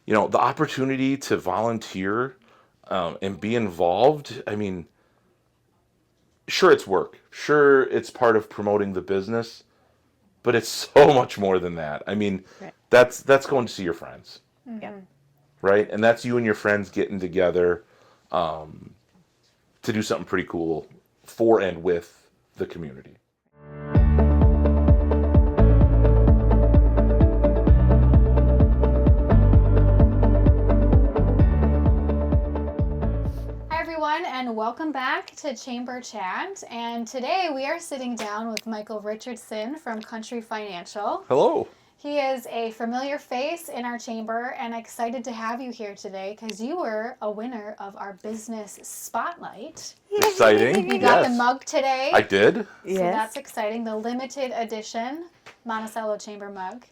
the opportunity to volunteer and be involved. I mean, sure, it's work. Sure, it's part of promoting the business, but it's so much more than that. I mean, Right. that's going to see your friends, Yeah. right? And that's you and your friends getting together to do something pretty cool for and with the community. Hi everyone, and welcome back to Chamber Chat. And today we are sitting down with Michael Richardson from Country Financial. Hello. He is a familiar face in our chamber, and excited to have you here today because you were a winner of our business spotlight. Exciting. You got Yes. the mug today. I did. So Yes. that's exciting. The limited edition Monticello Chamber mug.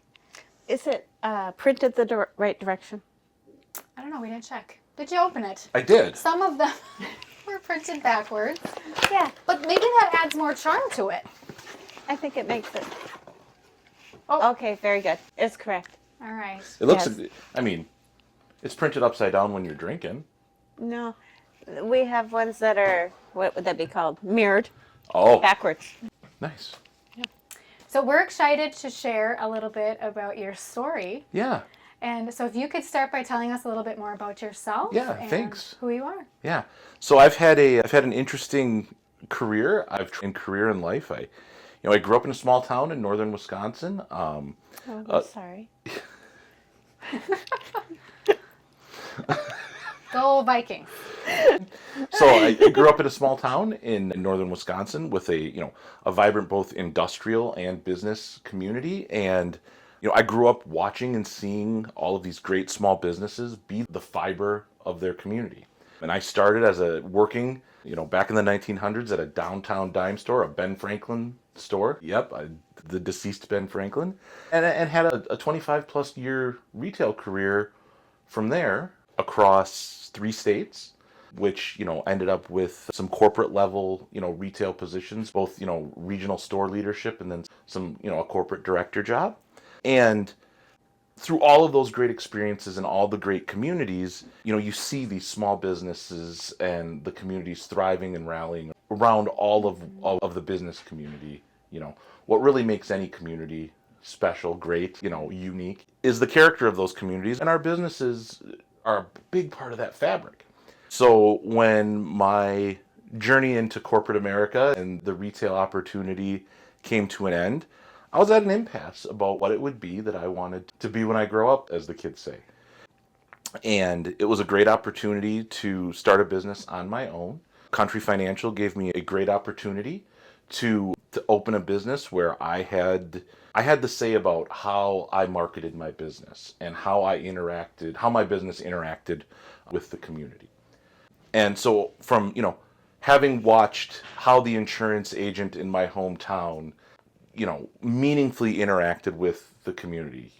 Is it printed the right direction? I don't know, we didn't check. Did you open it? I did. Some of them were printed backwards, Yeah. but maybe that adds more charm to it. I think it makes it. Oh. Okay, very good. It's correct. All right. It looks, Yes. I mean, it's printed upside down when you're drinking. No, we have ones that are, what would that be called? Mirrored Oh, backwards. nice. So we're excited to share a little bit about your story. Yeah. And so if you could start by telling us a little bit more about yourself. Yeah, and thanks. who you are. Yeah. So I've had an interesting career. Career in life. I grew up in a small town in northern Wisconsin. Oh, I'm sorry. Go Vikings. So I grew up in a small town in northern Wisconsin with a vibrant both industrial and business community. And I grew up watching and seeing all of these great small businesses be the fiber of their community. And I started as working back in the 1900s at a downtown dime store, a Ben Franklin store. Yep, the deceased Ben Franklin, and had a 25 plus year retail career from there across 3 states, which ended up with some corporate level retail positions, both regional store leadership and then some a corporate director job. And through all of those great experiences and all the great communities, you see these small businesses and the communities thriving and rallying around all of the business community. What really makes any community special, great, unique is the character of those communities, and our businesses are a big part of that fabric. So when my journey into corporate America and the retail opportunity came to an end, I was at an impasse about what it would be that I wanted to be when I grow up, as the kids say. And it was a great opportunity to start a business on my own. Country Financial gave me a great opportunity to open a business where I had the say about how I marketed my business and how my business interacted with the community. And so from, having watched how the insurance agent in my hometown meaningfully interacted with the community,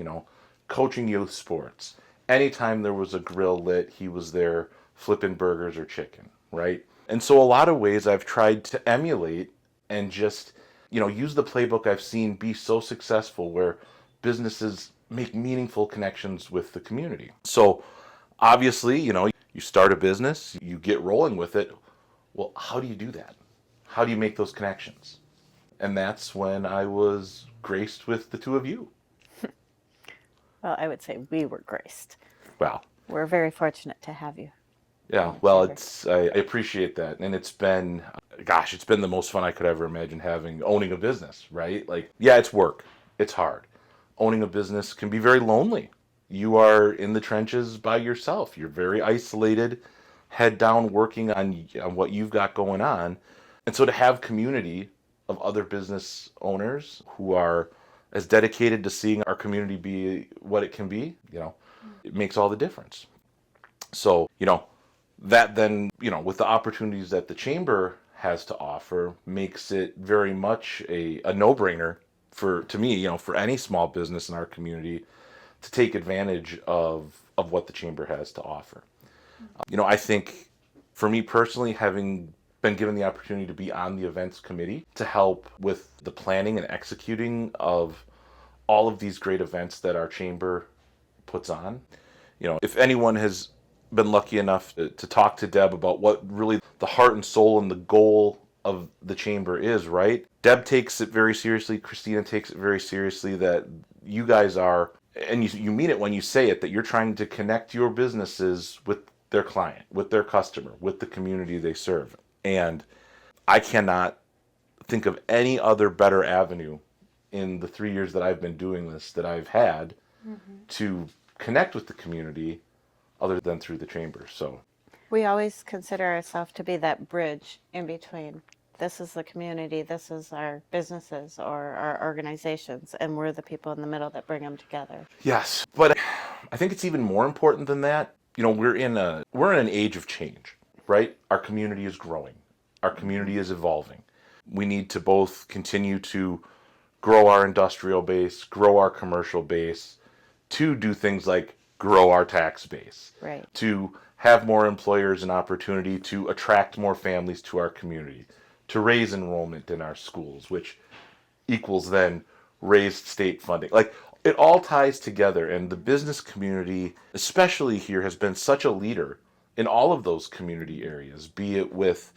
coaching youth sports. Anytime there was a grill lit, he was there flipping burgers or chicken, right? And so a lot of ways I've tried to emulate and just, use the playbook I've seen be so successful where businesses make meaningful connections with the community. So obviously, you start a business, you get rolling with it. Well, how do you do that? How do you make those connections? And that's when I was graced with the two of you. Well, I would say we were graced. Wow. We're very fortunate to have you. Yeah, well, I appreciate that. And it's been the most fun I could ever imagine owning a business, right? Like, yeah, it's work. It's hard. Owning a business can be very lonely. You are in the trenches by yourself. You're very isolated, head down working on what you've got going on. And so to have community of other business owners who are as dedicated to seeing our community be what it can be, it makes all the difference. So, that then, with the opportunities that the Chamber has to offer, makes it very much a no-brainer to me, for any small business in our community to take advantage of what the Chamber has to offer. I think for me personally, having been given the opportunity to be on the events committee to help with the planning and executing of all of these great events that our chamber puts on, If anyone has been lucky enough to talk to Deb about what really the heart and soul and the goal of the chamber is, right? Deb takes it very seriously. Kristina takes it very seriously, that you guys are, and you mean it when you say it, that you're trying to connect your businesses with their client, with their customer, with the community they serve. And I cannot think of any other better avenue in the 3 years that I've been doing this that I've had to connect with the community other than through the chamber. So We always consider ourselves to be that bridge in between. This is the community, this is our businesses or our organizations, and we're the people in the middle that bring them together. yes, but I think it's even more important than that. We're in an age of change, right? Our community is growing. Our community is evolving. We need to both continue to grow our industrial base, grow our commercial base, to do things like grow our tax base, Right. to have more employers and opportunity to attract more families to our community, to raise enrollment in our schools, which equals then raised state funding. Like, it all ties together, and the business community, especially here, has been such a leader in all of those community areas, be it with,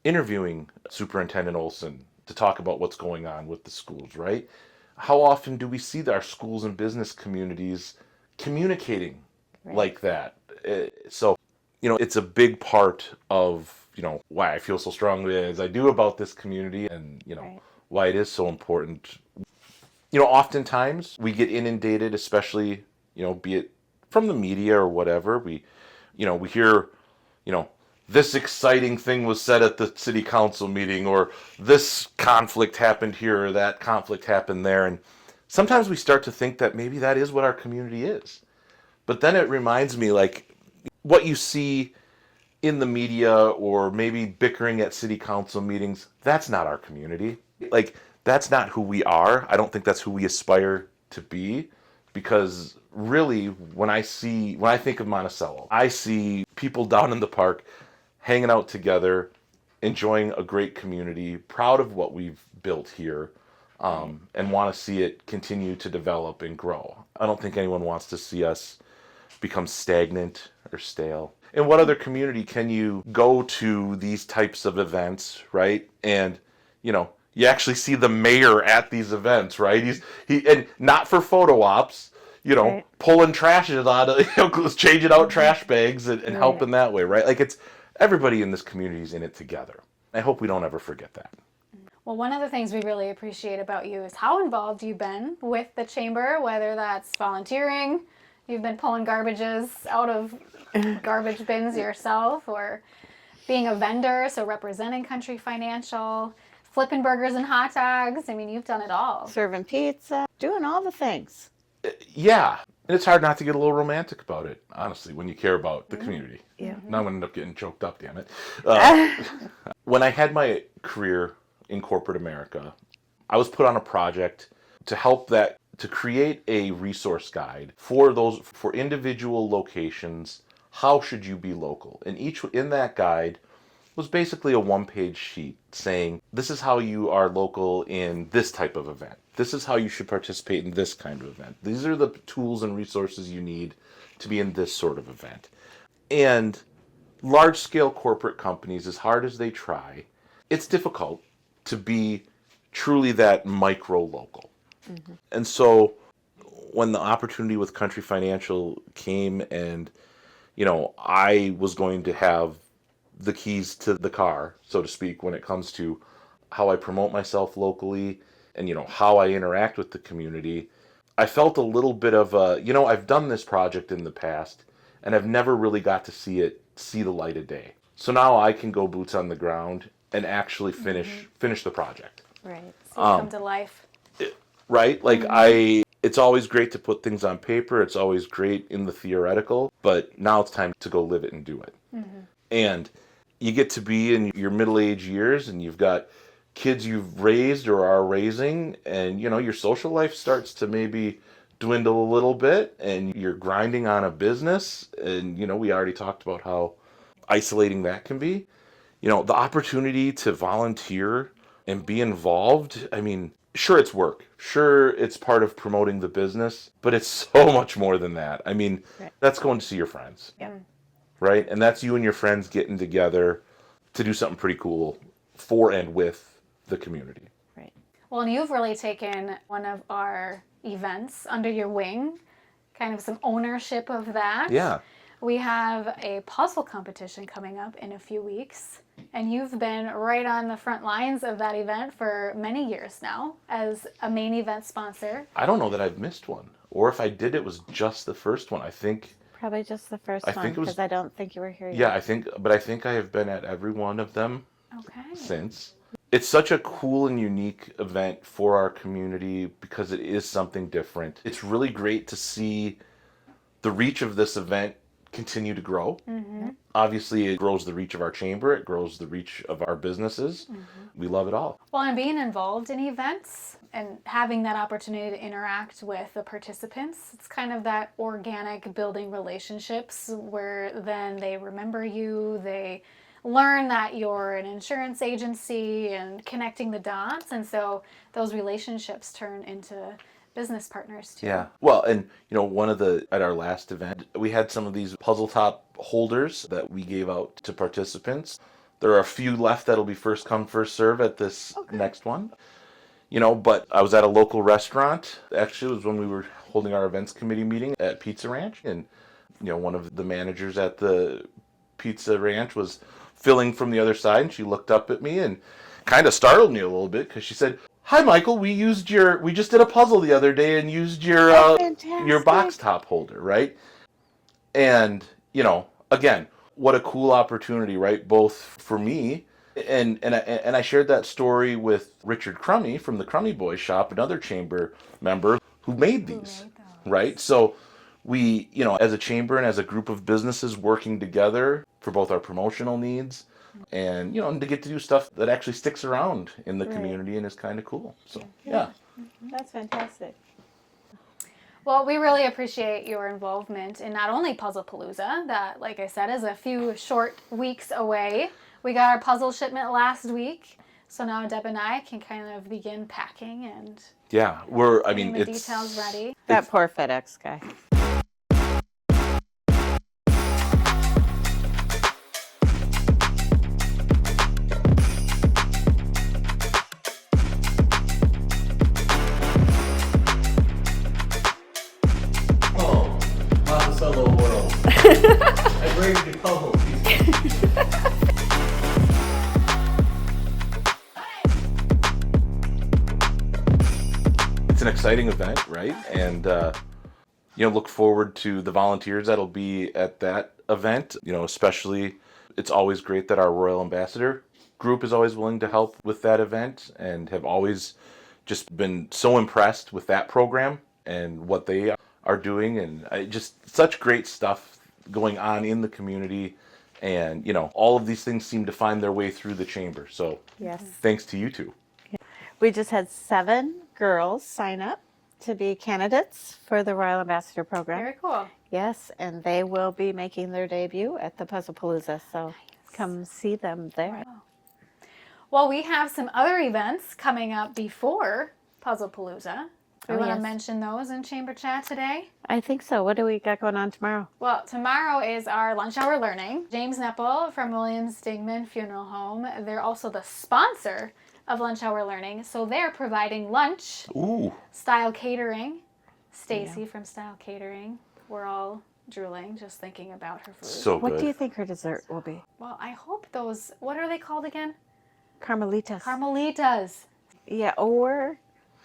interviewing Superintendent Olson to talk about what's going on with the schools, right? How often do we see our schools and business communities communicating Right. like that? So, it's a big part of, why I feel so strongly as I do about this community, and, Right. why it is so important. Oftentimes we get inundated, especially, be it from the media or whatever. We hear, this exciting thing was said at the city council meeting, or this conflict happened here, or that conflict happened there. And sometimes we start to think that maybe that is what our community is. But then it reminds me, like, what you see in the media or maybe bickering at city council meetings, that's not our community. Like, that's not who we are. I don't think that's who we aspire to be, because really, when I think of Monticello, I see people down in the park hanging out together, enjoying a great community, proud of what we've built here, and want to see it continue to develop and grow. I don't think anyone wants to see us become stagnant or stale. In what other community can you go to these types of events, right? And, you actually see the mayor at these events, right? And not for photo ops, Right. pulling trashes out of, changing out trash bags and Right. helping that way, right? Like, it's everybody in this community is in it together. I hope we don't ever forget that. Well, one of the things we really appreciate about you is how involved you've been with the chamber, whether that's volunteering, you've been pulling garbages out of garbage bins yourself, or being a vendor, so representing Country Financial, flipping burgers and hot dogs. I mean, you've done it all. Serving pizza, doing all the things. Yeah. And it's hard not to get a little romantic about it, honestly, when you care about the community. Yeah. Now I'm going to end up getting choked up, damn it. When I had my career in corporate America, I was put on a project to help to create a resource guide for individual locations. How should you be local? And in that guide was basically a one-page sheet saying, this is how you are local in this type of event. This is how you should participate in this kind of event. These are the tools and resources you need to be in this sort of event. And large-scale corporate companies, as hard as they try, it's difficult to be truly that micro-local. Mm-hmm. And so when the opportunity with Country Financial came, and, I was going to have the keys to the car, so to speak, when it comes to how I promote myself locally and, how I interact with the community, I felt a little bit of I've done this project in the past and I've never really got to see the light of day. So now I can go boots on the ground and actually finish the project. Right. So you come to life. Right? Like, it's always great to put things on paper. It's always great in the theoretical, but now it's time to go live it and do it. Mm-hmm. And you get to be in your middle-age years, and you've got kids you've raised or are raising, and, your social life starts to maybe dwindle a little bit, and you're grinding on a business, and, we already talked about how isolating that can be. The opportunity to volunteer and be involved, I mean, Sure, it's work. Sure, it's part of promoting the business, but it's so much more than that. I mean, Right. that's going to see your friends, Yep. right? And that's you and your friends getting together to do something pretty cool for and with the community. Right. Well, and you've really taken one of our events under your wing, kind of some ownership of that. Yeah. We have a puzzle competition coming up in a few weeks, and you've been right on the front lines of that event for many years now as a main event sponsor. I don't know that I've missed one, or if I did, it was just the first one. I think, Probably just the first I one, think it was- because I don't think you were here yeah, yet. I think I have been at every one of them Okay. since. It's such a cool and unique event for our community because it is something different. It's really great to see the reach of this event continue to grow. Mm-hmm. Obviously, it grows the reach of our chamber, it grows the reach of our businesses. We love it all. Well, and being involved in events and having that opportunity to interact with the participants, it's kind of that organic building relationships where then they remember you, they learn that you're an insurance agency and connecting the dots. And so those relationships turn into business partners too. Yeah. Well, and at our last event, we had some of these puzzle top holders that we gave out to participants. There are a few left that'll be first come, first serve at this next one. But I was at a local restaurant. Actually, it was when we were holding our events committee meeting at Pizza Ranch. And, one of the managers at the Pizza Ranch was filling from the other side. And she looked up at me and kind of startled me a little bit because she said, "Hi, Michael. We just did a puzzle the other day and used your Fantastic. box top holder, right?" And again, what a cool opportunity, right? Both for me and I shared that story with Richard Crummy from the Crummy Boys Shop, another chamber member who made these, right? So we, as a chamber and as a group of businesses working together for both our promotional needs and and to get to do stuff that actually sticks around in the Right. community and is kind of cool. So yeah. That's fantastic. Well, we really appreciate your involvement in not only Puzzle Palooza, that, like I said, is a few short weeks away. We got our puzzle shipment last week, so now Deb and I can kind of begin packing and Yeah, getting the details ready. That poor FedEx guy. Oh, Monticello world. I bring you puzzles. It's an exciting event, right? And look forward to the volunteers that'll be at that event. Especially, it's always great that our Royal Ambassador group is always willing to help with that event and have always just been so impressed with that program and what they are doing, and just such great stuff going on in the community. And all of these things seem to find their way through the chamber. So Yes. thanks to you two. We just had 7 girls sign up to be candidates for the Royal Ambassador Program. Very cool. Yes, and they will be making their debut at the Puzzle Palooza, so come see them there. Well, we have some other events coming up before Puzzle Palooza. We Oh, want to yes. mention those in Chamber Chat today. I think so. What do we got going on tomorrow? Well, tomorrow is our lunch hour learning. James Nepple from Williams Stigman Funeral Home. They're also the sponsor of lunch hour learning, so they're providing lunch, Ooh. Style Catering. Stacy from Style Catering. We're all drooling just thinking about her food. So What good. do you think her dessert will be? Well, I hope those, what are they called again? Carmelitas. Carmelitas. Yeah, or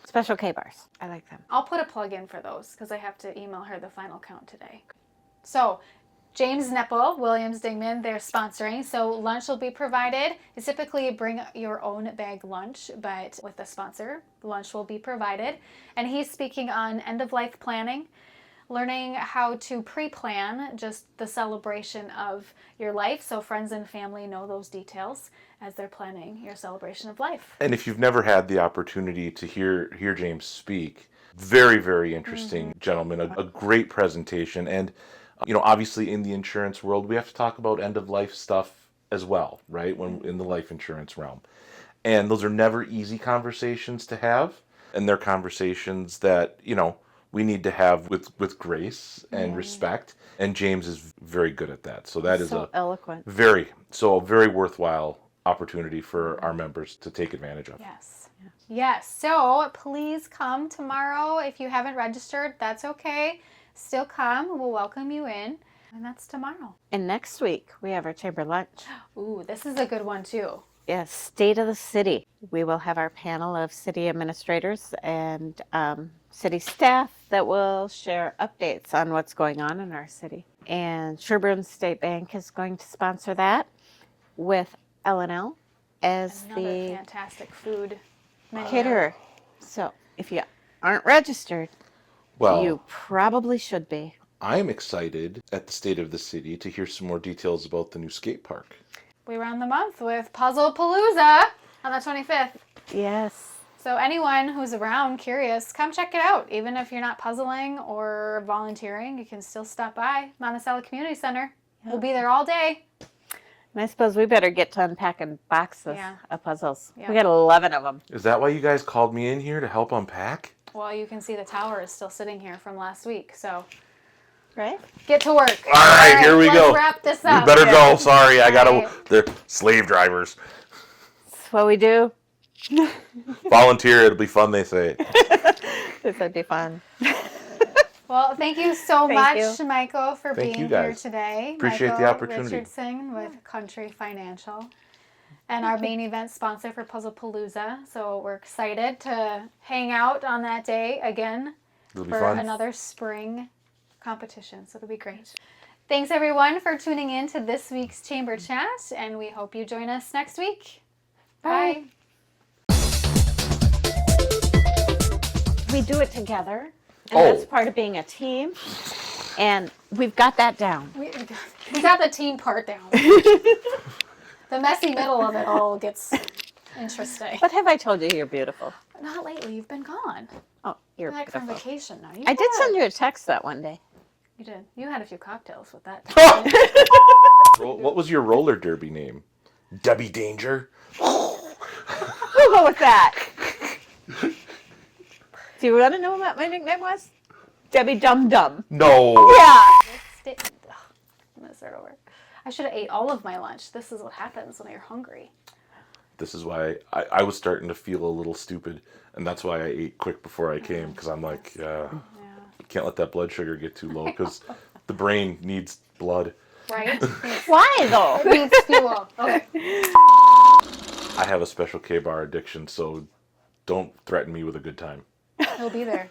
special K-bars. I like them. I'll put a plug in for those because I have to email her the final count today. So, James Nepple, Williams Dingman, they're sponsoring. So lunch will be provided. You typically bring your own bag lunch, but with the sponsor, lunch will be provided. And he's speaking on end-of-life planning, learning how to pre-plan just the celebration of your life so friends and family know those details as they're planning your celebration of life. And if you've never had the opportunity to hear James speak, very, very interesting gentleman, a great presentation. And, obviously in the insurance world, we have to talk about end-of-life stuff as well, right? When in the life insurance realm. And those are never easy conversations to have. and they're conversations that, we need to have with grace and respect. And James is very good at that. So that is So eloquent. a very worthwhile opportunity for our members to take advantage of. Yes. Yes. So please come tomorrow. If you haven't registered, that's okay. Still come. We'll welcome you in. And that's tomorrow. And next week, we have our chamber lunch. Ooh, this is a good one too. Yes, State of the City. We will have our panel of city administrators and city staff that will share updates on what's going on in our city. And Sherburne State Bank is going to sponsor that with L&L as Another the fantastic food menu. caterer. So if you aren't registered, Well, you probably should be. I'm excited at the State of the City to hear some more details about the new skate park. We round the month with Puzzle Palooza on the 25th. Yes. So anyone who's around, curious, come check it out. Even if you're not puzzling or volunteering, you can still stop by Monticello Community Center. We'll be there all day. And I suppose we better get to unpacking boxes Yeah. of puzzles. Yeah. We got 11 of them. Is that why you guys called me in here to help unpack? Well, you can see the tower is still sitting here from last week. So Right? get to work. All right, here we let's go. Wrap this We up. better go. Sorry, I gotta. Right. They're slave drivers. That's what we do. Volunteer, it'll be fun, they say. This would be fun. Well, thank you so Thank much, Michael, for Thank being you, here guys. today. Appreciate the Michael opportunity. Richardson with Country Financial. And our main event sponsor for Puzzle Palooza. So we're excited to hang out on that day again It'll be for fun. another spring competition. So it'll be great. Thanks everyone for tuning in to this week's Chamber Chat, and we hope you join us next week. Bye. We do it together, and Oh. that's part of being a team. And we've got that down. We got the team part down. The messy middle of it all gets interesting. What have I told you? You're beautiful. Not lately. You've been gone. Oh, you're Back from beautiful. vacation now. I did send you a text that one day. You did. You had a few cocktails with that. What was your roller derby name? Debbie Danger? We'll go with that. Do you want to know what my nickname was? Debbie Dum Dum. No. Yeah. I'm gonna start over. I should have ate all of my lunch. This is what happens when you're hungry. This is why I was starting to feel a little stupid, and that's why I ate quick before I came, because I'm like, Yeah. can't let that blood sugar get too low, because the brain needs blood. Right? Why though? It needs fuel. Okay. I have a special K-bar addiction, so don't threaten me with a good time. He'll be there.